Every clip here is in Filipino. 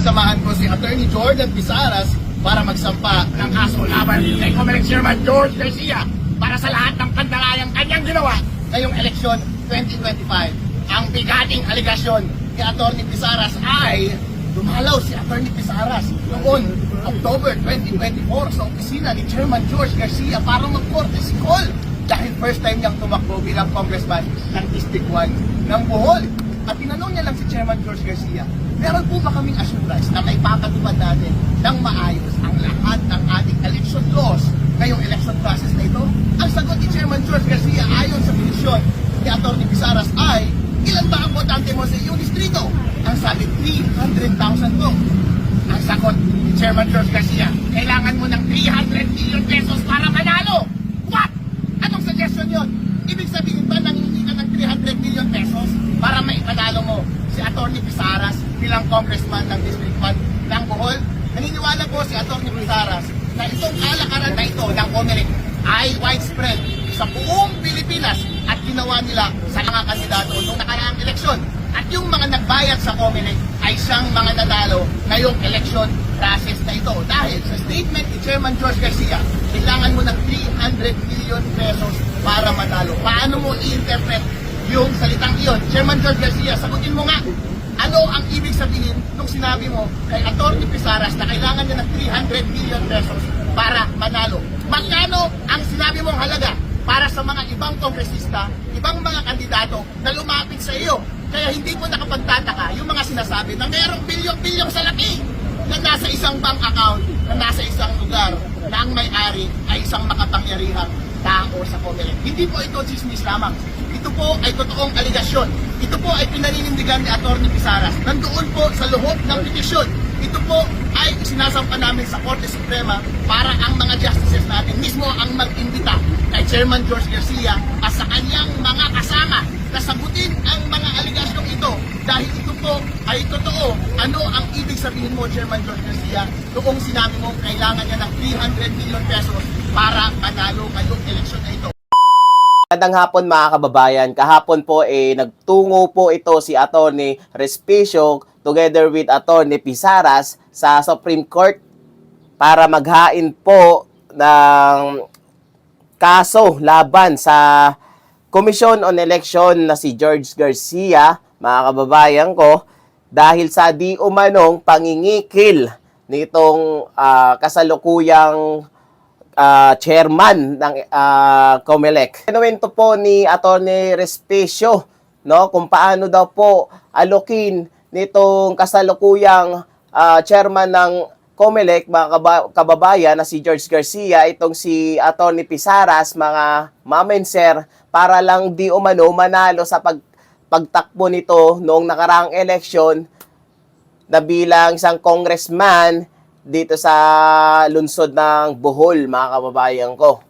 sasamahan ko si Attorney Jordan Pisaras para magsampa ng kaso laban kay Comelec Chairman George Garcia para sa lahat ng pandalayang kanyang ginawa ngayong eleksyon 2025. Ang bigating aligasyon ni Attorney Pisaras ay dumalaw si Attorney Pisaras noon October 2024 sa opisina ni Chairman George Garcia para mag-courtesy call dahil first time niyang tumakbo bilang congressman ng District 1 ng Bohol. At tinanong niya lang si Chairman George Garcia, meron po ba kaming assurance na may papatupad natin ng maayos ang lahat ng ating election laws ngayong election process na ito? Ang sagot ni Chairman George Garcia ayon sa petisyon ni Atty. Pisaras ay, ilan ba ang botante mo sa iyong distrito? Ang sabi, 300,000 po. Ang sagot ni Chairman George Garcia, kailangan mo ng 300 million pesos para manalo. What? Anong suggestion yon? Ibig sabihin ba nangingi ka ng 300 million pesos para maipanalo mo si Atty. Pisaras bilang congressman ng District 1 ng Bohol? Naniniwala po si Atty. Pisaras na itong kalakaran na ito ng Comelec ay widespread sa buong Pilipinas at ginawa nila sa mga kandidato noong nakaraang eleksyon. At yung mga nagbayad sa Comelec ay siyang mga nanalo ngayong election process na ito. Dahil sa statement ni Chairman George Garcia, kailangan mo ng 300 million pesos para manalo. Paano mo i-interpret yung salitang iyon? Chairman George Garcia, sagutin mo nga, ano ang ibig sabihin nung sinabi mo kay Atty. Pisaras na kailangan niya ng 300 million pesos para manalo? Magkano ang sinabi mong halaga para sa mga ibang kongresista, ibang mga kandidato na lumapit sa iyo? Kaya hindi ko nakapagtataka yung mga sinasabi na mayroong bilyong-bilyong salapi na nasa isang bank account, na nasa isang lugar, na ang may-ari ay isang makapangyarihang tao sa Comelec. Hindi po ito chismis lamang. Ito po ay totoong aligasyon. Ito po ay pinaninindigan ni Atty. Pisaras. Nandoon po sa loob ng petisyon. Ito po ay sinasampa namin sa Korte Suprema para ang mga justices natin mismo ang mag-imbita kay Chairman George Garcia at sa kanyang mga kasama na sagutin ang mga aligasyong ito dahil ito po ay totoo. Ano ang ibig sabihin mo, Chairman George Garcia, noong sinabi mo kailangan niya ng 300 million pesos para manalo ngayong eleksyon na ito? Magandang hapon mga kababayan. Kahapon po nagtungo po ito si Atty. Respicio together with Atty. Pisaras sa Supreme Court para maghain po ng kaso laban sa Commission on Election na si George Garcia, mga kababayan ko, dahil sa di umanong pangingikil nitong kasalukuyang chairman ng Comelec. Kinuwento po ni Atty. Respicio, no, kung paano daw po alokin nitong kasalukuyang chairman ng Comelec, mga kababayan, na si George Garcia, itong si Atty. Pisaras, mga mamenser, para lang di umano manalo sa pagtakbo nito noong nakaraang eleksyon na bilang isang congressman dito sa lungsod ng Bohol, mga kababayan ko.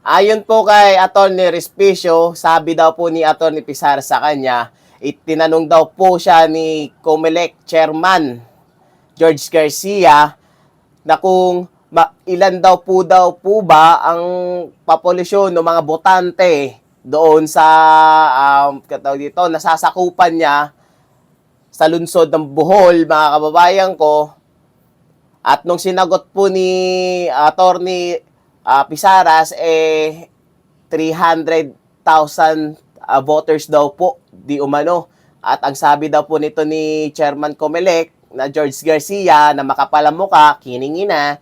Ayon po kay Atty. Respicio, sabi daw po ni Atty. Pisaras sa kanya, itinanong daw po siya ni Comelec Chairman George Garcia na kung ilan daw po ba ang populasyon ng mga botante doon sa dito nasasakupan niya sa lungsod ng Bohol, mga kababayan ko. At nung sinagot po ni Atty. Pisaras, 300,000 voters daw po, di umano. At ang sabi daw po nito ni Chairman Comelec na George Garcia, na makapal ang mukha, kiningi na,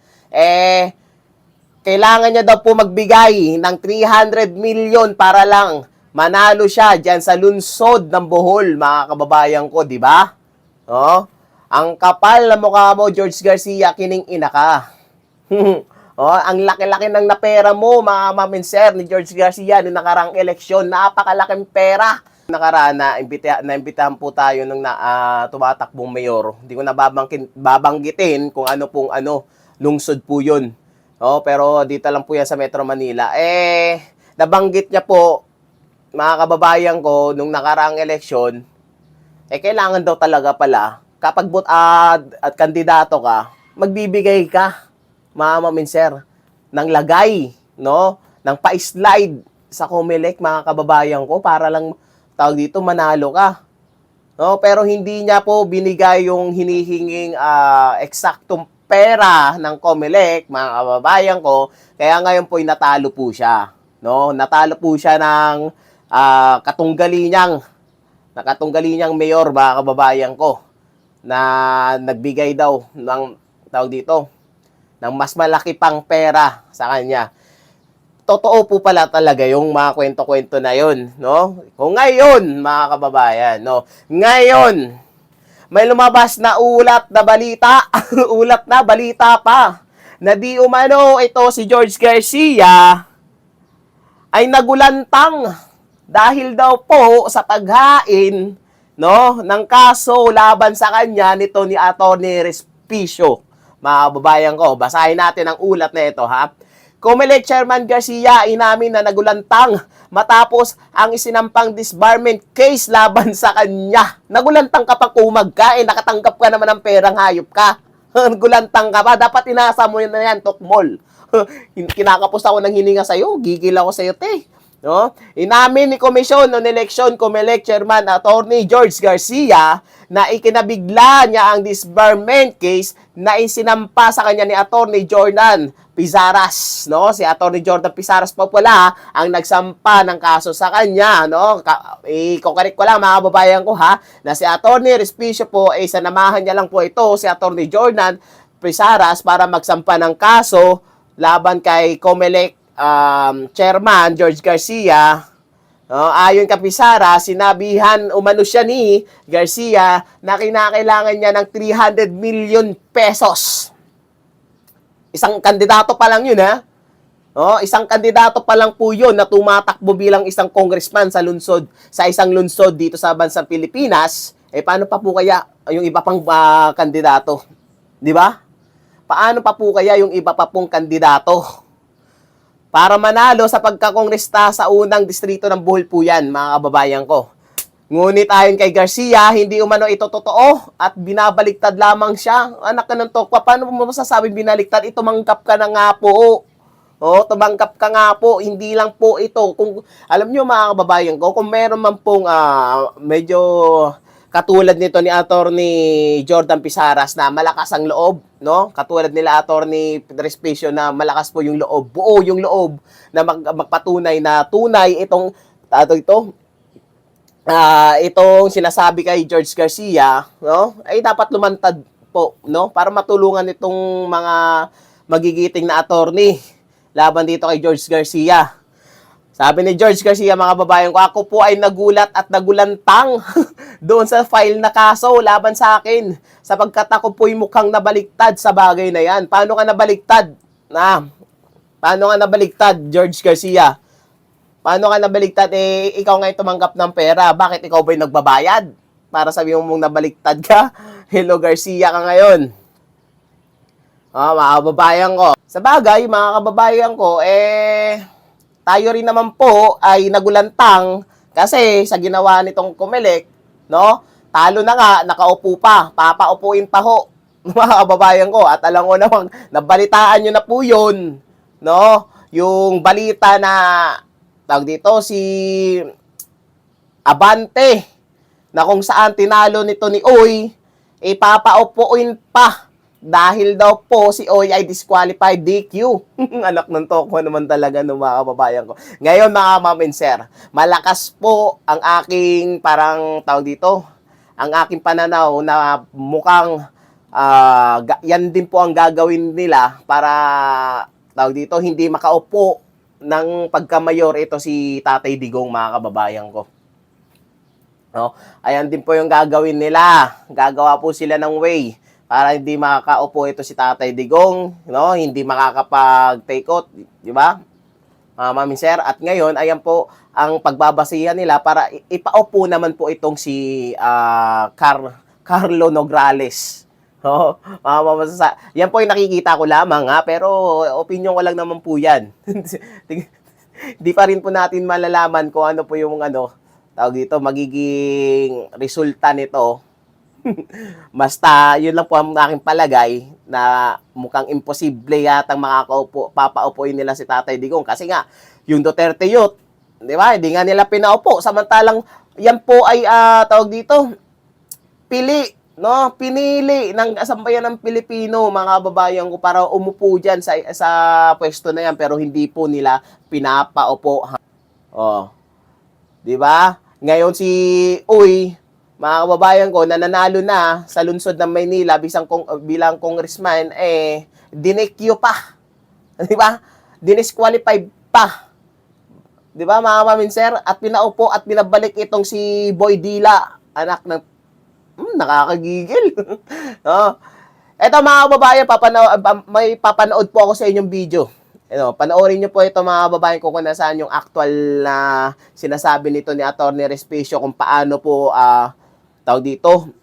kailangan niya daw po magbigay ng 300 million para lang manalo siya dyan sa lungsod ng Bohol, mga kababayan ko, di ba? Oh? Ang kapal na mukha mo, George Garcia, kining-ina ka. Ang laki-laki ng napera mo, mga maminser ni George Garcia, noong nakarang eleksyon. Napakalaking pera. Nakaraan na imbitahan po tayo nung tumatakbong mayor. Hindi ko na babanggitin kung ano pong lungsod po yun. Pero dito lang po yan sa Metro Manila. Nabanggit niya po, mga kababayan ko, nung nakaraang eleksyon, kailangan daw talaga pala, kapag at kandidato ka, magbibigay ka, mga maminser, ng lagay, no? Ng pa-slide sa Comelec, mga kababayan ko, para lang, tawag dito, manalo ka. No, pero hindi niya po binigay yung hinihinging eksaktong pera ng COMELEC, mga kababayan ko. Kaya ngayon po ay natalo po siya. No, natalo po siya ng nakatunggali niyang mayor, mga kababayan ko, na nagbigay daw ng tawag dito ng mas malaki pang pera sa kanya. Totoo po pala talaga yung mga kwento-kwento na yun, no? Kung ngayon, mga kababayan, no? Ngayon, may lumabas na ulat na balita, ulat na balita pa, na di umano ito si George Garcia ay nagulantang dahil daw po sa paghain, no, ng kaso laban sa kanya nito ni Atty. Respicio. Mga kababayan ko, basahin natin ang ulat na ito, ha? COMELEC Chairman Garcia inamin na nagulantang matapos ang isinampang disbarment case laban sa kanya. Nagulantang ka pa kumagka, nakatanggap ka naman ng perang hayop ka. Nagulantang ka pa, dapat inasa mo na yan, Tokmol. Kinakapos ako ng hininga sa'yo, gigil ako sa'yo, te. No? Inamin ni Komisyon on Election COMELEC Chairman Attorney George Garcia na ikinabigla niya ang disbarment case na isinampa sa kanya ni Attorney Jordan Pizaras, no? Si Attorney Jordan Pizaras pa pala ang nagsampa ng kaso sa kanya, no? Iko-correct ko lang, mga kababayan ko, ha, na si Attorney Respicio po ay sanamahan niya lang po ito si Attorney Jordan Pizaras para magsampa ng kaso laban kay COMELEC Chairman George Garcia. No, ayon kay Pizaras, sinabihan umano siya ni Garcia na kinakailangan niya ng 300 million pesos. Isang kandidato pa lang yun, ha? No, isang kandidato pa lang po yun na tumatakbo bilang isang congressman sa lungsod, sa isang lungsod dito sa bansang Pilipinas. Paano pa po kaya yung iba pang kandidato? Di ba? Paano pa po kaya yung iba pa pong kandidato? Para manalo sa pagkakongresta sa unang distrito ng Bohol po yan, mga kababayan ko. Ngunit ayon kay Garcia, hindi umano ito totoo at binabaliktad lamang siya. Anak ka ng tokwa, paano mo masasabing binaliktad? Tumangkap ka na nga po. Tumangkap ka nga po, hindi lang po ito. Kung alam nyo, mga kababayan ko, kung meron man pong medyo katulad nito ni Attorney Jordan Pizaras na malakas ang loob, no? Katulad nila Attorney Respicio na malakas po yung loob, buo yung loob na magpatunay na tunay itong itong sinasabi kay George Garcia, no? Ay dapat lumantad po, no? Para matulungan itong mga magigiting na attorney laban dito kay George Garcia. Sabi ni George Garcia, mga babayan ko, ako po ay nagulat at nagulantang doon sa file na kaso laban sa akin sapagkat ako po'y mukhang nabaliktad sa bagay na yan. Paano ka nabaliktad? Paano ka nabaliktad, George Garcia? Paano ka nabaliktad? Ikaw nga tumanggap ng pera. Bakit ikaw ba'y nagbabayad? Para sabihin mong nabaliktad ka? Hello, Garcia ka ngayon. Mga kababayan ko. Sa bagay, mga kababayan ko, tayo rin naman po ay nagulantang kasi sa ginawa nitong COMELEC, no? Talo na nga, nakaupo pa, papaupuin pa ho, mga kababayan ko. At alam ko naman, nabalitaan nyo na po yun, no? Yung balita na, tawag dito, si Abante, na kung saan tinalo nito ni Oy, papaupuin pa. Dahil daw po si Oy ay disqualified DQ. Anak ng toko naman talaga ng mga kababayan ko. Ngayon, mga ma'am and sir, malakas po ang aking parang tawag dito, ang aking pananaw na mukhang yan din po ang gagawin nila para tawag dito, hindi makaupo ng pagkamayor ito si Tatay Digong, mga kababayan ko. No? Ayan din po yung gagawin nila. Gagawa po sila ng way para hindi makakaupo ito si Tatay Digong, no? Hindi makakapag-take out, di ba? Mami sir, at ngayon ayan po ang pagbabasihan nila para ipaupo naman po itong si Carlo Nograles. No? Yan po yung nakikita ko lamang, ha, pero opinion ko lang naman po yan. Di pa rin po natin malalaman kung ano po yung tawag dito, magiging resulta nito. Basta, yun lang po ang aking palagay na mukhang imposible yatang papaupuin nila si Tatay Digong. Kasi nga, yung Duterte Youth, di ba, hindi nga nila pinaupo. Samantalang, yan po ay, tawag dito, pinili ng sambayan ng Pilipino, mga kababayan ko, para umupo dyan sa pwesto na yan, pero hindi po nila pinapaupo. Oh. 'Di ba? Ngayon si Uy, mga kababayan ko, na nanalo na sa lungsod ng Maynila bilang congressman, dinekyo pa. 'Di ba? Dinisqualified pa. 'Di ba, mga maminser? At pinaupo at binabalik itong si Boy Dila, anak ng nakakagigil. No? Eto, mga kababayan, may papanood po ako sa inyong video. Panoorin niyo po ito, mga kababayan ko, kung nasaan yung actual na sinasabi nito ni Atty. Respicio kung paano po tawag dito,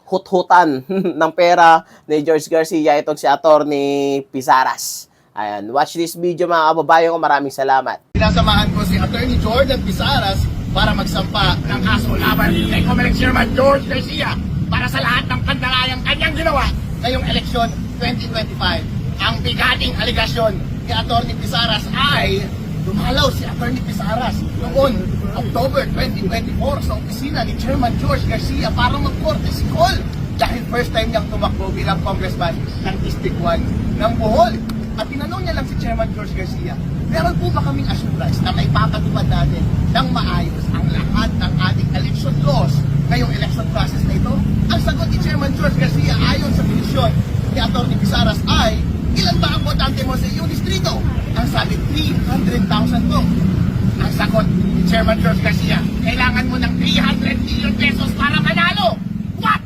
hut-hutan ng pera ni George Garcia itong si Atty. Pizaras. Ayan, watch this video, mga kababayan ko. Maraming salamat. Pinasamahan ko si Atty. Jordan Pizaras para magsampa ng kaso laban kay Comelec Chairman George Garcia para sa lahat ng pandarayang kanyang ginawa ngayong eleksyon 2025. Ang bigating aligasyon ni Atty. Pizaras ay dumalaw si Atty. Pizaras noon October 2024 sa opisina ni Chairman George Garcia para mag-courtesy call dahil first time niyang tumakbo bilang congressman ng District 1 ng Bohol. At tinanong niya lang si Chairman George Garcia, meron po ba kaming assurance na may papatupad natin ng maayos ang lahat ng ating election laws ngayong election process na ito? Ang sagot ni Chairman George Garcia ayon sa petisyon ni Atty. Pizaras ay, ilan ba ang botante mo sa iyong distrito? Ang sabi, 300,000 po. Ang sagot ni Chairman George Garcia, kailangan mo ng 300 million pesos para manalo. What?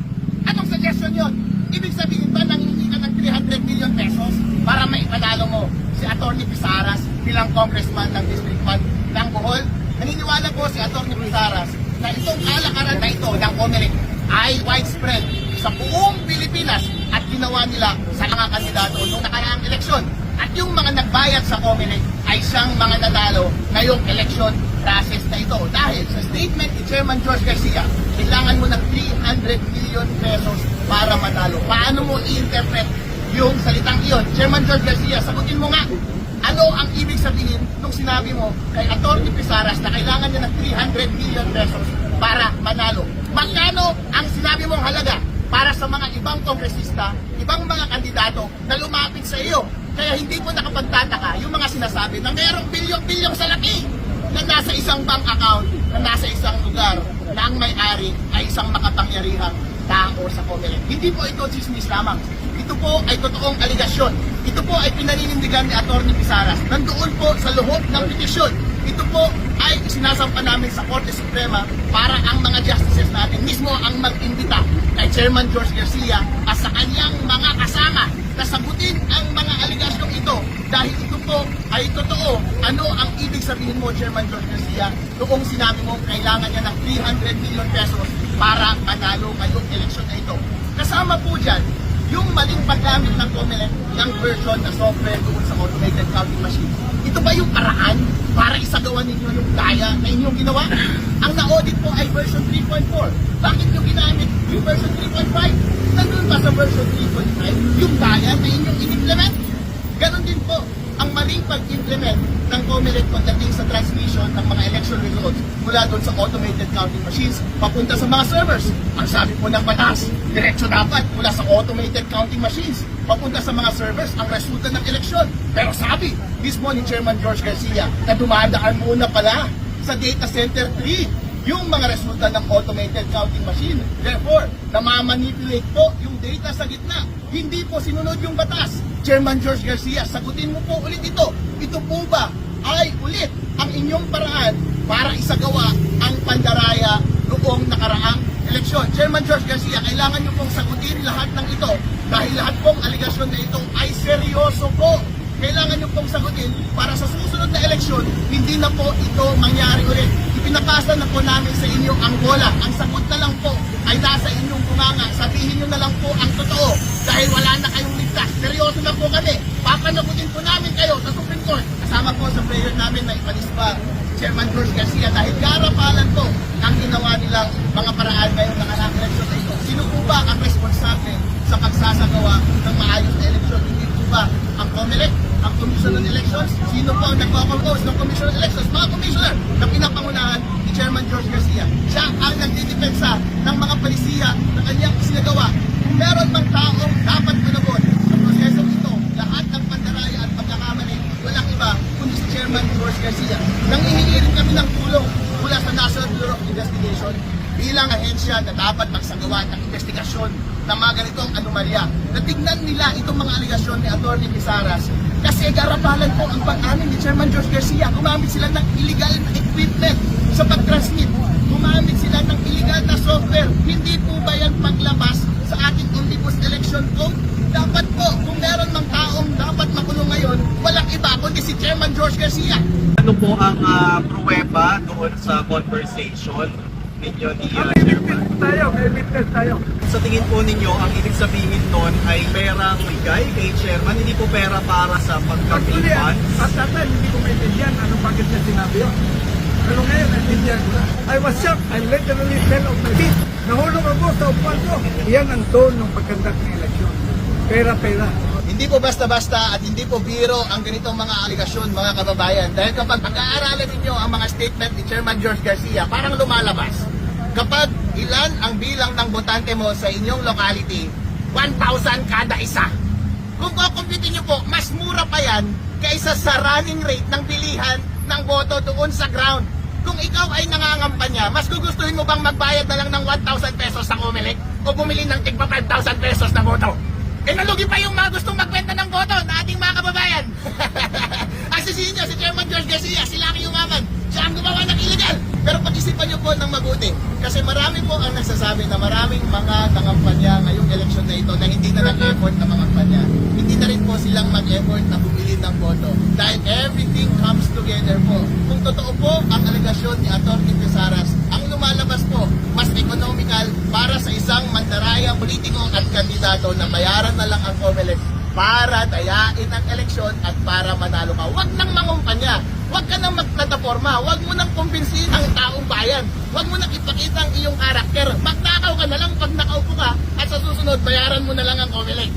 Anong suggestion yon? Ibig sabihin ba nangingi ka ng 300 million pesos para maipanalo mo si Atty. Pizaras bilang congressman ng District 1 ng Bohol? Naniniwala po si Atty. Pizaras na itong kalakaran na ito ng Comelec ay widespread sa buong Pilipinas at ginawa nila sa mga kandidato noong nakaraang eleksyon. At yung mga nagbayad sa Comelec ay siyang mga nanalo ngayong election process na ito. Dahil sa statement ni Chairman George Garcia, kailangan mo ng 300 million pesos para matalo. Paano mo i-interpret yung salitang iyon? Chairman George Garcia, sagutin mo nga, ano ang ibig sabihin nung sinabi mo kay Atty. Pizaras na kailangan niya ng 300 million pesos para manalo? Magkano ang sinabi mong halaga para sa mga ibang kongresista, ibang mga kandidato na lumapit sa iyo? Kaya hindi po nakapagtataka yung mga sinasabi na mayroong bilyong-bilyong salapi na nasa isang bank account, na nasa isang lugar, na ang may-ari ay isang makapangyarihang tao sa Comelec. Hindi po ito chismis lamang. Ito po ay totoong aligasyon. Ito po ay pinaninindigan ni Atty. Pizaras. Nandoon po sa loob ng petisyon. Ito po ay sinasampa namin sa Korte Suprema para ang mga justices natin mismo ang mag-imbita kay Chairman George Garcia at sa kanyang mga kasama na sagutin ang mga aligasyong ito dahil ito po ay totoo. Ano ang ibig sabihin mo, Chairman George Garcia, noong sinabi mo kailangan niya ng 300 million pesos para manalo ngayong eleksyon na ito? Kasama po dyan yung maling paggamit ng Comelec ng version na software doon sa automated counting machine. Ito ba yung paraan para isagawa ninyo yung daya na inyong ginawa? Ang na-audit po ay version 3.4. Bakit nyo ginamit yung version 3.5? Nandun ba sa version 3.5 yung daya na inyong in-implement? Ganon din po ang maling pag-implement ng Comelec pagdating sa transmission ng mga election results mula doon sa automated counting machines papunta sa mga servers. Ang sabi po ng batas, diretso dapat mula sa automated counting machines papunta sa mga servers ang resulta ng eleksyon. Pero sabi mismo ni Chairman George Garcia na dumadaan muna pala sa data center 3 yung mga resulta ng automated counting machine. Therefore, namamanipulate po yung data sa gitna. Hindi po sinunod yung batas. Chairman George Garcia, sagutin mo po ulit ito. Ito po ba ay ulit ang inyong paraan para isagawa ang pandaraya noong nakaraang eleksyon? Chairman George Garcia, kailangan nyo pong sagutin lahat ng ito dahil lahat pong aligasyon na ito ay seryoso po. Kailangan nyo pong sagutin para sa susunod na eleksyon, hindi na po ito mangyari ulit. Ipinapasa na po namin sa inyo ang bola. Ang sagot na lang po ay nasa inyong bunganga. Sabihin nyo na lang po ang totoo dahil wala na kayong ligtas. Seryoso na po kami. Papanagutin po namin kayo sa Supreme Court. Kasama po sa prayer namin na ipalis pa Chairman George Garcia dahil karapalan po ang ginawa nilang mga paraan ngayong nakaraang eleksyon na ito. Sino po ba ang responsable sa pagsasagawa ng maayos na eleksyon? Hindi po ba ang Comelec, ang Commission on Elections? Sino po ang nagko-compose ng Commission on Elections? Mga commissioner na pinapangunahan ni Chairman George Garcia. Siya ang nagdidepensa ng mga palisiya na kanyang sinagawa. Meron bang taong dapat manabot sa proseso ito, lahat ng pandaraya at pagkakamali, walang iba kundi si Chairman George Garcia. Nanghihingi rin kami ng tulong mula sa National Bureau of Investigation bilang ahensya na dapat magsagawa ng investigasyon ng mga ganitong anomalya. Natignan nila itong mga aligasyon ni Atty. Pisaras kasi garapalan po ang pag-amin ni Chairman George Garcia. Gumamit sila ng illegal na equipment sa pag-transmit. Gumamit sila ng illegal na software. Hindi po ba yan paglabas sa ating omnibus election code? Dapat po, kung meron mang taong dapat makulong ngayon, walang iba kundi si Chairman George Garcia. Ano po ang pruweba doon sa conversation ninyo ni Chairman? May witness tayo. Sa tingin po ninyo, ang ibig sabihin nun ay perang bigay kay Chairman, hindi po pera para sa Actually, pagkapipan? at that time, hindi ko maintindihan bakit niya sinabi yun. Pero ngayon, naintindihan ko na. I was shocked. I literally fell off my feet. Nahulog ako sa upuan ko. Yan ang tone ng pagkandak ng eleksyon. Pera-pera. Hindi po basta-basta at hindi po biro ang ganitong mga aligasyon, mga kababayan. Dahil kapag pag-aaralan ninyo ang mga statement ni Chairman George Garcia, parang lumalabas. Kapag ilan ang bilang ng botante mo sa inyong locality, 1,000 kada isa. Kung kukumpitin nyo po, mas mura pa yan kaysa sa running rate ng bilihan ng boto doon sa ground. Kung ikaw ay nangangampanya, mas gugustuhin mo bang magbayad na lang ng 1,000 pesos sa Comelec o bumili ng tigpa 5,000 pesos na boto? Eh nalugi pa yung mga gustong magbenta ng boto na ating mga kababayan. Asisihin nyo si Chairman George Garcia, sila ang yumaman. Siya ang gumawa ng illegal. Pero pag-isipan nyo po ng mabuti. Kasi marami po ang nagsasabi na maraming mga nangampanya ngayong eleksyon na ito na hindi na nag-effort na mangampanya. Hindi na rin po silang mag-effort na bumili ng boto. Dahil everything comes together po. Kung totoo po ang alegasyon ni Atty. Pisaras, ang lumalabas po, mas economical para sa isang mandarayang politiko at kandidato na bayaran na lang ang Comelec para dayain ang eleksyon at para manalo ka. Huwag nang mangumpanya. Huwag ka nang magplataforma. Huwag mo nang kumbinsin ang taong bayan. Huwag mo nang ipakita ang iyong karakter. Magnakaw ka na lang pag nakaupo ka at sa susunod, bayaran mo na lang ang Comelec.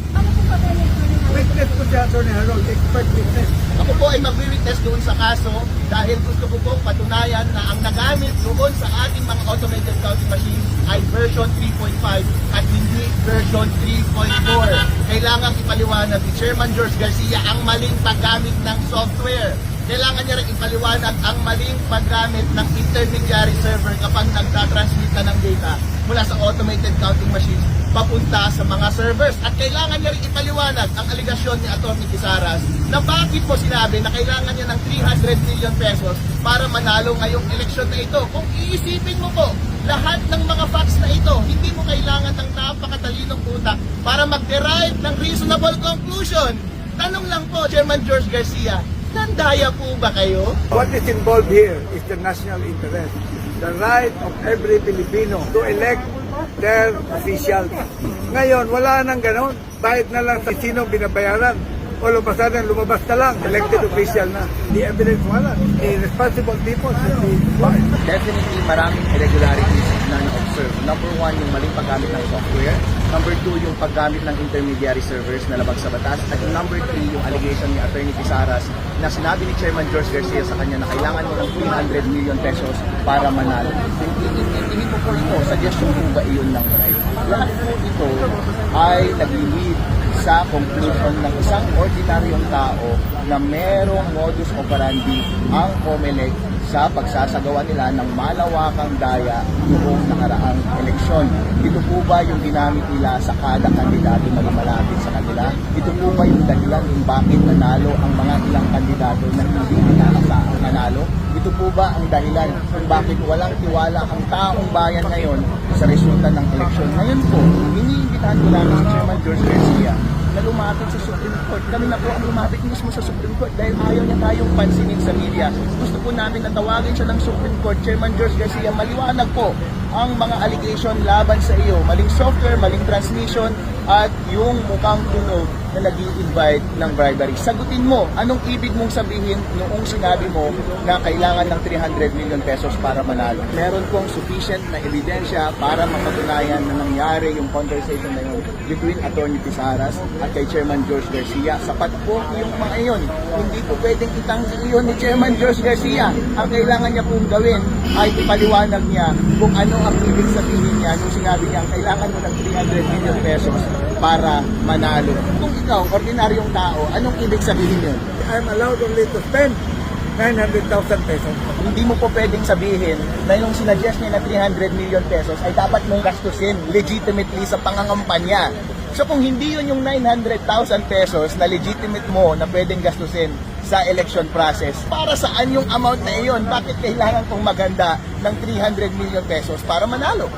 Witness ko si Atty. Harold, expert witness. Ako po ay magwi-witness doon sa kaso dahil gusto ko pong patunayan na ang nagamit doon sa ating mga automated counting machines ay version 3.5 at hindi version 3.4. Kailangan ipaliwanag ni Chairman George Garcia ang maling paggamit ng software. Kailangan niya rin ipaliwanag ang maling paggamit ng intermediary server kapag nagtatransmit ka ng data mula sa automated counting machines papunta sa mga servers. At kailangan niya rin ipaliwanag ang aligasyon ni Atty. Pisaras na bakit mo sinabi na kailangan niya ng 300 million pesos para manalo ngayong eleksyon na ito. Kung iisipin mo po, lahat ng mga facts na ito, hindi mo kailangan ng napakatalinong utak para mag-derive ng reasonable conclusion. Tanong lang po, Chairman George Garcia, nandaya po ba kayo? What is involved here is the national interest. The right of every Filipino to elect their officials. Ngayon, wala nang ganon. Kahit na lang sa sino binabayaran. All of a sudden, lumabas na lang. Elected official na. The evidence wala. The responsible people should be fined. Definitely maraming irregularities na na-observe. Number one, yung maling paggamit ng software. Number two, yung paggamit ng intermediary servers na labag sa batas. At yung number three, yung allegation ni Atty. Pisaras na sinabi ni Chairman George Garcia sa kanya na kailangan mo ng 300 million pesos para manalo. Hindi po po ito, suggestion po ba iyon ng right? Lahat po ito ay nag-lead sa conclusion ng isang ordinaryong tao na merong modus operandi ang Comelec sa pagsasagawa nila ng malawakang daya noong nakaraang eleksyon. Ito po ba yung ginamit nila sa kada kandidato na lumalapit sa kanila? Ito po ba yung dahilan kung bakit nanalo ang mga ilang kandidato na hindi inaasahang nanalo? Ito po ba ang dahilan kung bakit walang tiwala ang taong bayan ngayon sa resulta ng eleksyon? Ngayon po, iniimbitahan ko namin si Chairman George Garcia na lumapit sa Supreme Court. Kami na po ang lumapit mismo sa Supreme Court dahil ayaw niya tayong pansinin sa media. Gusto po namin na tawagin siya ng Supreme Court. Chairman George Garcia, maliwanag po ang mga allegation laban sa iyo. Maling software, maling transmission, at yung mukhang tunog na nag-i-invite ng bribery. Sagutin mo, anong ibig mong sabihin noong sinabi mo na kailangan ng 300 million pesos para manalo? Meron pong sufficient na ebidensya para mapatunayan na nangyari yung conversation na yun between Attorney Pisaras at kay Chairman George Garcia. Sapat po yung mga iyon. Hindi po pwedeng itanggi iyon ni Chairman George Garcia. Ang kailangan niya pong gawin ay ipaliwanag niya kung ano ang ibig sabihin niya nung sinabi niya kailangan mo ng 300 million pesos para manalo. Kung ikaw, ordinaryong tao, anong ibig sabihin yun? I'm allowed only to spend 900,000 pesos. Hindi mo po pwedeng sabihin na yung sinuggest niya na 300 million pesos ay dapat mong gastusin legitimately sa pangangampanya. So kung hindi yun yung 900,000 pesos na legitimate mo na pwedeng gastusin sa election process, para saan yung amount na iyon? Bakit kailangan kong maganda ng 300 million pesos para manalo?